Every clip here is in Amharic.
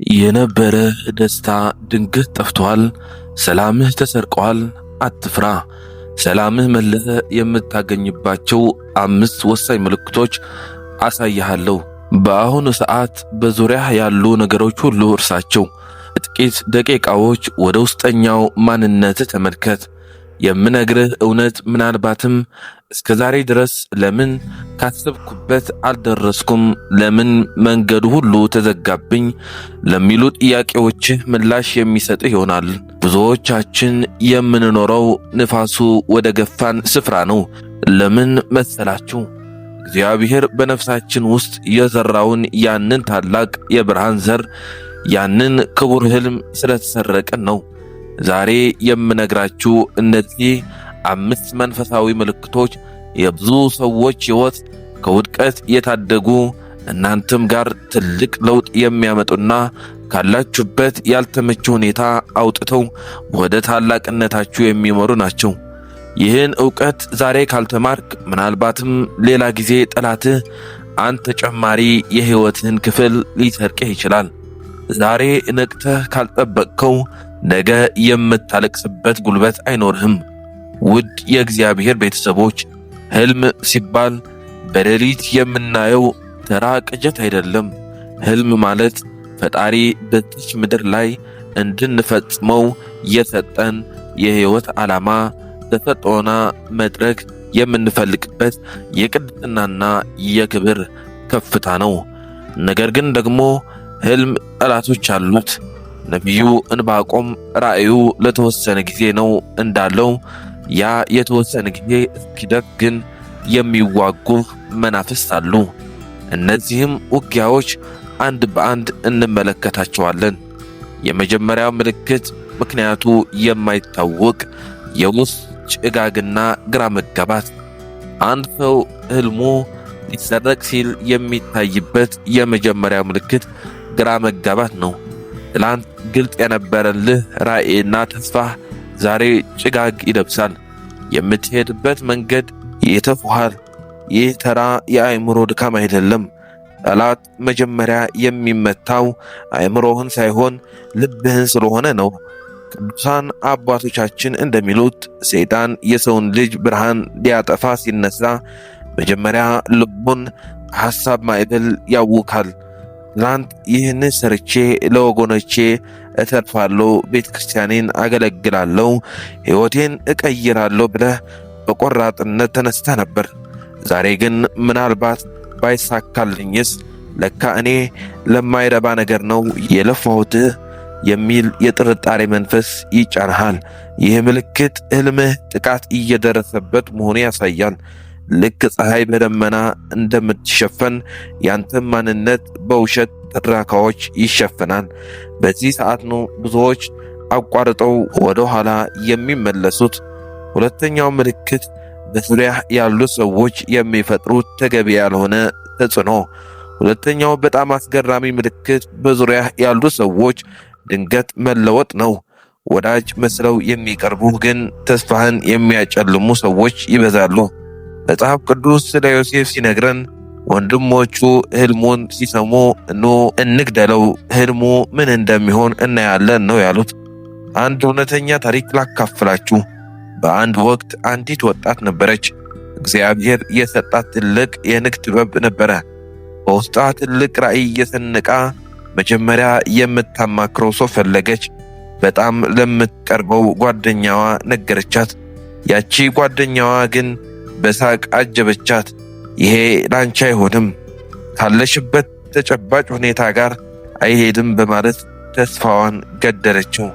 የነበረ ደስታ ድንገት ጠፍቷል። ሰላምህ ተሰርቋል። አትፍራ። ሰላምህ መልሰ የምታገኝባቸው 5 ወሳኝ ምልክቶች አሳይሃለሁ። በአሁኑ ሰዓት በዙሪያህ ያሉ ነገሮች ሁሉ እርሳቸው። ጥቂት ደቂቃዎች ወደ ውስጠኛው ማንነትህ ተመልከት። የምነግርህ እውነት ምናልባትም እስከዛሬ ድረስ ለምን ካሰብኩበት አልደረስኩም፣ ለምን መንገዱ ሁሉ ተዘጋብኝ ለሚሉ ጥያቄዎችህ ምላሽ የሚሰጥህ ይሆናል። ብዙዎቻችን የምንኖረው ንፋሱ ወደ ገፋን ስፍራ ነው። ለምን መሰላችሁ? እግዚአብሔር በነፍሳችን ውስጥ የዘራውን ያንን ታላቅ የብርሃን ዘር፣ ያንን ክቡር ሕልም ስለተሰረቀን ነው። ዛሬ የምነግራችሁ እነዚህ 5 መንፈሳዊ ምልክቶች የብዙ ሰዎች ሕይወት ከውድቀት የታደጉ፣ እናንተም ጋር ትልቅ ለውጥ የሚያመጡና ካላችሁበት ያልተመቸ ሁኔታ አውጥተው ወደ ታላቅነታችሁ የሚመሩ ናቸው። ይህን ዕውቀት ዛሬ ካልተማርክ ምናልባትም ሌላ ጊዜ ጠላትህ አንድ ተጨማሪ የሕይወትህን ክፍል ሊሰርቅህ ይችላል። ዛሬ ነቅተህ ካልጠበቅከው ነገ የምታለቅስበት ጉልበት አይኖርህም። ውድ የእግዚአብሔር ቤተሰቦች፣ ሕልም ሲባል በሌሊት የምናየው ተራ ቅዠት አይደለም። ሕልም ማለት ፈጣሪ በዚች ምድር ላይ እንድንፈጽመው የሰጠን የሕይወት ዓላማ፣ ተሰጥኦና መድረክ የምንፈልግበት የቅድስናና የክብር ከፍታ ነው። ነገር ግን ደግሞ ሕልም ጠላቶች አሉት። ነቢዩ ዕንባቆም ራእዩ ለተወሰነ ጊዜ ነው እንዳለው፣ ያ የተወሰነ ጊዜ እስኪደርስ ግን የሚዋጉ መናፍስት አሉ። እነዚህም ውጊያዎች አንድ በአንድ እንመለከታቸዋለን። የመጀመሪያው ምልክት ምክንያቱ የማይታወቅ የውስጥ ጭጋግና ግራ መጋባት። አንድ ሰው ሕልሙ ሊሰረቅ ሲል የሚታይበት የመጀመሪያው ምልክት ግራ መጋባት ነው። ትላንት ግልጽ የነበረልህ ራእይና ተስፋህ ዛሬ ጭጋግ ይለብሳል። የምትሄድበት መንገድ ይተፉሃል። ይህ ተራ የአእምሮ ድካም አይደለም። ጠላት መጀመሪያ የሚመታው አእምሮህን ሳይሆን ልብህን ስለሆነ ነው። ቅዱሳን አባቶቻችን እንደሚሉት ሰይጣን የሰውን ልጅ ብርሃን ሊያጠፋ ሲነሳ መጀመሪያ ልቡን ሐሳብ ማዕበል ያውካል። ትላንት ይህን ሰርቼ ለወገኖቼ እተርፋለሁ፣ ቤተ ክርስቲያኔን አገለግላለሁ፣ ሕይወቴን እቀይራለሁ ብለህ በቆራጥነት ተነስተህ ነበር። ዛሬ ግን ምናልባት ባይሳካልኝስ፣ ለካ እኔ ለማይረባ ነገር ነው የለፋሁት የሚል የጥርጣሬ መንፈስ ይጫንሃል። ይህ ምልክት ሕልምህ ጥቃት እየደረሰበት መሆኑ ያሳያል። ልክ ፀሐይ በደመና እንደምትሸፈን ያንተም ማንነት በውሸት ትረካዎች ይሸፈናል። በዚህ ሰዓት ነው ብዙዎች አቋርጠው ወደ ኋላ የሚመለሱት። ሁለተኛው ምልክት በዙሪያ ያሉ ሰዎች የሚፈጥሩት ተገቢ ያልሆነ ተጽዕኖ። ሁለተኛው በጣም አስገራሚ ምልክት በዙሪያ ያሉ ሰዎች ድንገት መለወጥ ነው። ወዳጅ መስለው የሚቀርቡ ግን ተስፋህን የሚያጨልሙ ሰዎች ይበዛሉ። መጽሐፍ ቅዱስ ስለ ዮሴፍ ሲነግረን ወንድሞቹ ሕልሙን ሲሰሙ ኑ እንግደለው፣ ሕልሙ ምን እንደሚሆን እናያለን ነው ያሉት። አንድ እውነተኛ ታሪክ ላካፍላችሁ። በአንድ ወቅት አንዲት ወጣት ነበረች። እግዚአብሔር የሰጣት ትልቅ የንግድ ጥበብ ነበረ። በውስጧ ትልቅ ራዕይ የሰነቃ መጀመሪያ የምታማክረው ሰው ፈለገች። በጣም ለምትቀርበው ጓደኛዋ ነገረቻት። ያቺ ጓደኛዋ ግን በሳቅ አጀበቻት። ይሄ ላንቺ አይሆንም፣ ካለሽበት ተጨባጭ ሁኔታ ጋር አይሄድም በማለት ተስፋዋን ገደለችው።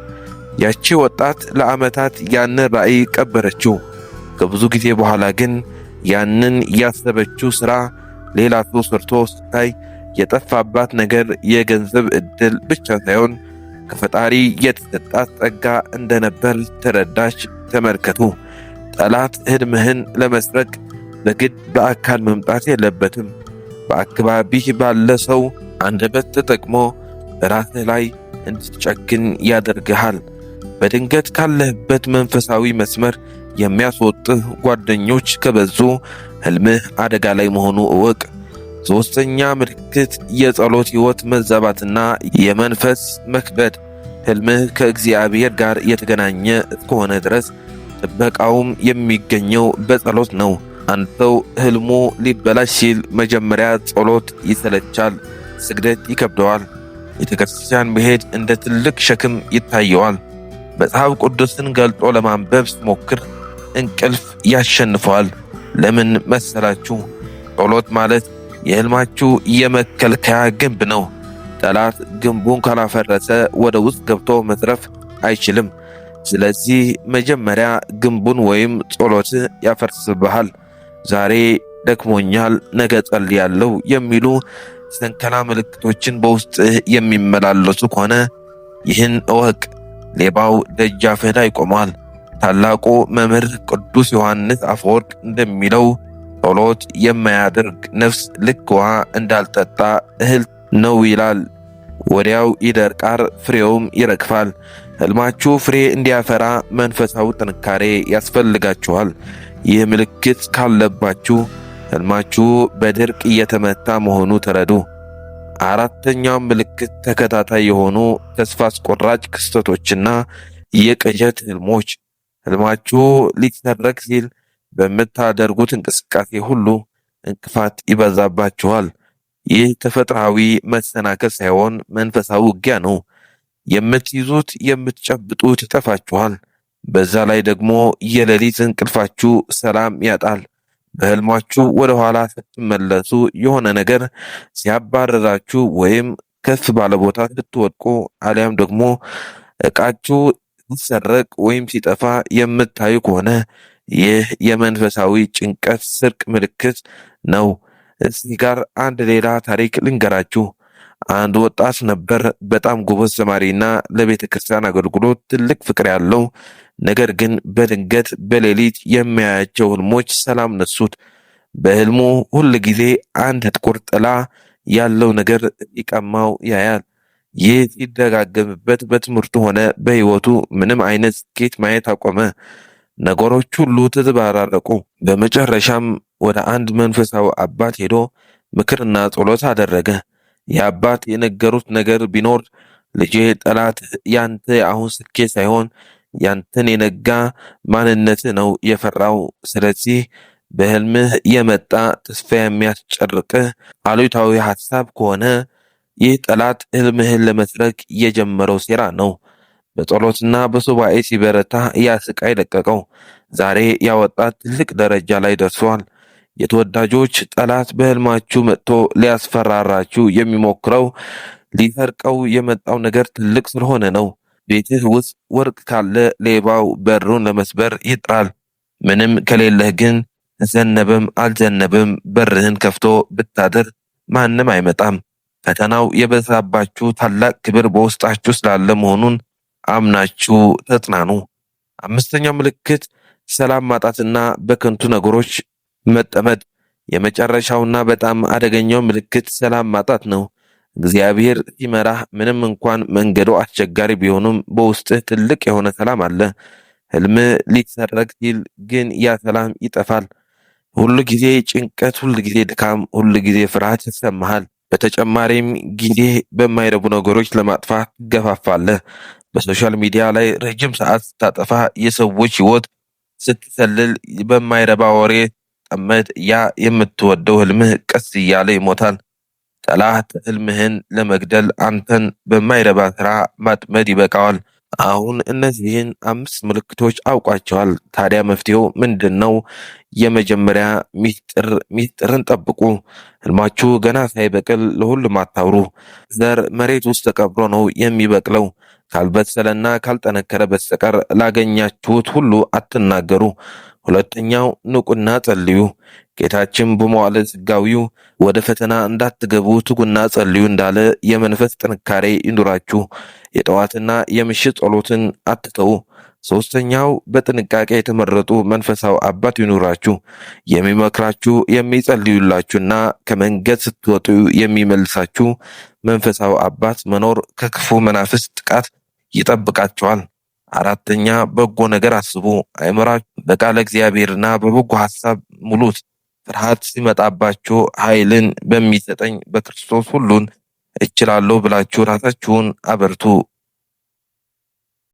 ያቺ ወጣት ለዓመታት ያንን ራዕይ ቀበረችው። ከብዙ ጊዜ በኋላ ግን ያንን ያሰበችው ሥራ ሌላ ሰው ሰርቶ ስታይ የጠፋባት ነገር የገንዘብ ዕድል ብቻ ሳይሆን ከፈጣሪ የተሰጣት ጸጋ እንደነበር ተረዳች። ተመልከቱ፣ ጠላት ሕልምህን ለመስረቅ በግድ በአካል መምጣት የለበትም። በአካባቢህ ባለ ሰው አንደበት ተጠቅሞ በራስህ ላይ እንድትጨክን ያደርግሃል። በድንገት ካለህበት መንፈሳዊ መስመር የሚያስወጥህ ጓደኞች ከበዙ ሕልምህ አደጋ ላይ መሆኑ እወቅ። ሶስተኛ ምልክት የጸሎት ሕይወት መዛባትና የመንፈስ መክበድ። ሕልምህ ከእግዚአብሔር ጋር የተገናኘ እስከሆነ ድረስ ጥበቃውም የሚገኘው በጸሎት ነው። አንድ ሰው ሕልሙ ሊበላሽ ሲል መጀመሪያ ጸሎት ይሰለቻል፣ ስግደት ይከብደዋል፣ ቤተ ክርስቲያን መሄድ እንደ ትልቅ ሸክም ይታየዋል። መጽሐፍ ቅዱስን ገልጦ ለማንበብ ሲሞክር እንቅልፍ ያሸንፈዋል። ለምን መሰላችሁ? ጸሎት ማለት የሕልማችሁ የመከልከያ ግንብ ነው። ጠላት ግንቡን ካላፈረሰ ወደ ውስጥ ገብቶ መትረፍ አይችልም። ስለዚህ መጀመሪያ ግንቡን ወይም ጸሎት ያፈርስብሃል። ዛሬ ደክሞኛል፣ ነገ ጸልያለሁ የሚሉ ሰንከላ ምልክቶችን በውስጥህ የሚመላለሱ ከሆነ ይህን እወቅ፣ ሌባው ደጃፍህ ላይ ቆሟል። ታላቁ መምህር ቅዱስ ዮሐንስ አፈወርቅ እንደሚለው ጸሎት የማያደርግ ነፍስ ልክ ውሃ እንዳልጠጣ እህል ነው ይላል። ወዲያው ይደርቃል፣ ፍሬውም ይረግፋል። ሕልማችሁ ፍሬ እንዲያፈራ መንፈሳዊ ጥንካሬ ያስፈልጋችኋል። ይህ ምልክት ካለባችሁ ሕልማችሁ በድርቅ እየተመታ መሆኑ ተረዱ። አራተኛው ምልክት ተከታታይ የሆኑ ተስፋ አስቆራጭ ክስተቶችና የቅዠት ሕልሞች። ሕልማችሁ ሊሰረቅ ሲል በምታደርጉት እንቅስቃሴ ሁሉ እንቅፋት ይበዛባችኋል። ይህ ተፈጥሯዊ መሰናከል ሳይሆን መንፈሳዊ ውጊያ ነው። የምትይዙት የምትጨብጡት ይጠፋችኋል። በዛ ላይ ደግሞ የሌሊት እንቅልፋችሁ ሰላም ያጣል። በሕልማችሁ ወደ ኋላ ስትመለሱ የሆነ ነገር ሲያባረራችሁ ወይም ከፍ ባለ ቦታ ስትወድቁ አሊያም ደግሞ ዕቃችሁ ሲሰረቅ ወይም ሲጠፋ የምታዩ ከሆነ ይህ የመንፈሳዊ ጭንቀት ስርቅ ምልክት ነው። እዚህ ጋር አንድ ሌላ ታሪክ ልንገራችሁ። አንድ ወጣት ነበር፣ በጣም ጎበዝ ተማሪና ለቤተ ክርስቲያን አገልግሎት ትልቅ ፍቅር ያለው። ነገር ግን በድንገት በሌሊት የሚያያቸው ሕልሞች ሰላም ነሱት። በሕልሙ ሁል ጊዜ አንድ ጥቁር ጥላ ያለው ነገር ይቀማው ያያል። ይህ ሲደጋገምበት በትምህርቱ ሆነ በሕይወቱ ምንም አይነት ስኬት ማየት አቆመ። ነገሮች ሁሉ ተዘበራረቁ። በመጨረሻም ወደ አንድ መንፈሳዊ አባት ሄዶ ምክርና ጸሎት አደረገ። የአባት የነገሩት ነገር ቢኖር ልጄ፣ ጠላት ያንተ አሁን ስኬት ሳይሆን ያንተን የነጋ ማንነት ነው የፈራው። ስለዚህ በሕልምህ የመጣ ተስፋ የሚያስጨርቅህ አሉታዊ ሐሳብ ከሆነ ይህ ጠላት ሕልምህን ለመስረቅ የጀመረው ሴራ ነው። በጸሎትና በሱባኤ ሲበረታ ያ ስቃይ ለቀቀው። ዛሬ ያወጣት ትልቅ ደረጃ ላይ ደርሷል። የተወዳጆች ጠላት በሕልማችሁ መጥቶ ሊያስፈራራችሁ የሚሞክረው ሊሰርቀው የመጣው ነገር ትልቅ ስለሆነ ነው። ቤትህ ውስጥ ወርቅ ካለ ሌባው በሩን ለመስበር ይጥራል። ምንም ከሌለህ ግን ዘነበም አልዘነበም በርህን ከፍቶ ብታድር ማንም አይመጣም። ፈተናው የበዛባችሁ ታላቅ ክብር በውስጣችሁ ስላለ መሆኑን አምናችሁ ተጽናኑ። አምስተኛው ምልክት ሰላም ማጣትና በከንቱ ነገሮች መጠመድ። የመጨረሻውና በጣም አደገኛው ምልክት ሰላም ማጣት ነው። እግዚአብሔር ሲመራህ ምንም እንኳን መንገዱ አስቸጋሪ ቢሆንም በውስጥህ ትልቅ የሆነ ሰላም አለ። ሕልምህ ሊሰረቅ ሲል ግን ያ ሰላም ይጠፋል። ሁሉ ጊዜ ጭንቀት፣ ሁሉ ጊዜ ድካም፣ ሁሉ ጊዜ ፍርሃት ይሰማሃል። በተጨማሪም ጊዜ በማይረቡ ነገሮች ለማጥፋት ትገፋፋለህ። በሶሻል ሚዲያ ላይ ረጅም ሰዓት ስታጠፋ፣ የሰዎች ሕይወት ስትሰልል፣ በማይረባ ወሬ ጠመድ፣ ያ የምትወደው ሕልምህ ቀስ እያለ ይሞታል። ጠላት ሕልምህን ለመግደል አንተን በማይረባ ሥራ ማጥመድ ይበቃዋል። አሁን እነዚህን 5 ምልክቶች አውቋቸዋል። ታዲያ መፍትሄው ምንድን ነው? የመጀመሪያ ሚስጥርን ጠብቁ። ሕልማችሁ ገና ሳይበቅል ለሁሉም አታውሩ። ዘር መሬት ውስጥ ተቀብሮ ነው የሚበቅለው። ካልበሰለና ካልጠነከረ በስተቀር ላገኛችሁት ሁሉ አትናገሩ። ሁለተኛው ንቁና ጸልዩ። ጌታችን በመዋዕለ ሥጋዌው ወደ ፈተና እንዳትገቡ ትጉና ጸልዩ እንዳለ የመንፈስ ጥንካሬ ይኑራችሁ። የጠዋትና የምሽት ጸሎትን አትተው። ሶስተኛው በጥንቃቄ የተመረጡ መንፈሳዊ አባት ይኑራችሁ። የሚመክራችሁ፣ የሚጸልዩላችሁና ከመንገድ ስትወጡ የሚመልሳችሁ መንፈሳዊ አባት መኖር ከክፉ መናፍስት ጥቃት ይጠብቃችኋል። አራተኛ በጎ ነገር አስቡ። አእምሯችሁ በቃለ እግዚአብሔርና በበጎ ሐሳብ ሙሉት። ፍርሃት ሲመጣባችሁ ኃይልን በሚሰጠኝ በክርስቶስ ሁሉን እችላለሁ ብላችሁ ራሳችሁን አበርቱ።